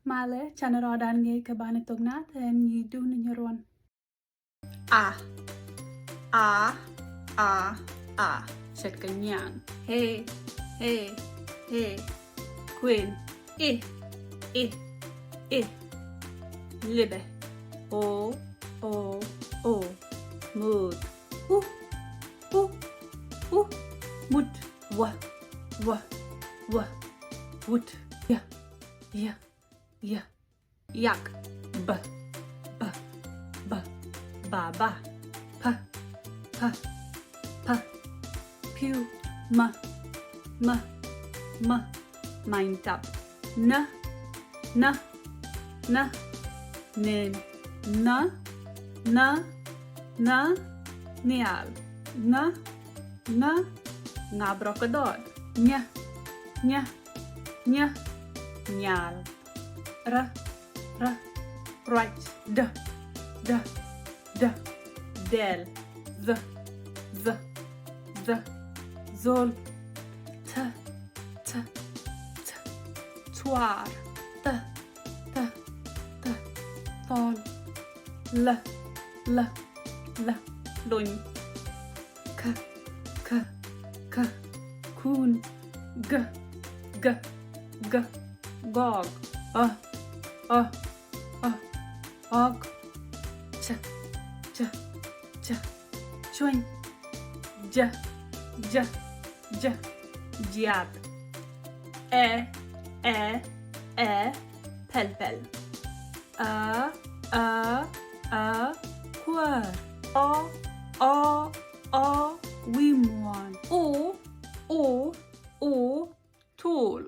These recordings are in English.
Male, chanaro dan nge kabane Thok Nath and yi do ninyoron. Ah, ah, ah, ah. Shet kanyang. Hey, hey, hey. Queen. Eh, eh. Libe. Oh, oh, oh. Mood. Ooh, ooh, ooh. Mut. Wah, wah, wah. Woot. Yeah, yeah, yeah. Yak. B, b, b. Ba, ba. Pa, pa, pa. Pew. Ma, ma, ma. Mind up. Na, na, na. Nin. Na, na, na. Nial. Na, na. Ngabrokadod. Nya, nya, nya. Nyal. Ra, ra. Right. D, d, d. Del. Z, z, z. Zol. T, t, t. Twar. T, t, t. Tol. L, l, l. Lun. K, k, k. Kun. G, g, g. Gog. Og. Ch, ch, ch. Chwing. J, j, j. Jab. E, pel, pel. Quer. O, wimwan. O, tool.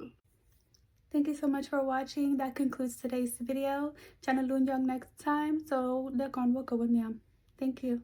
Thank you so much for watching. That concludes today's video. Channel Lunjong next time. So the convo go with me. Thank you.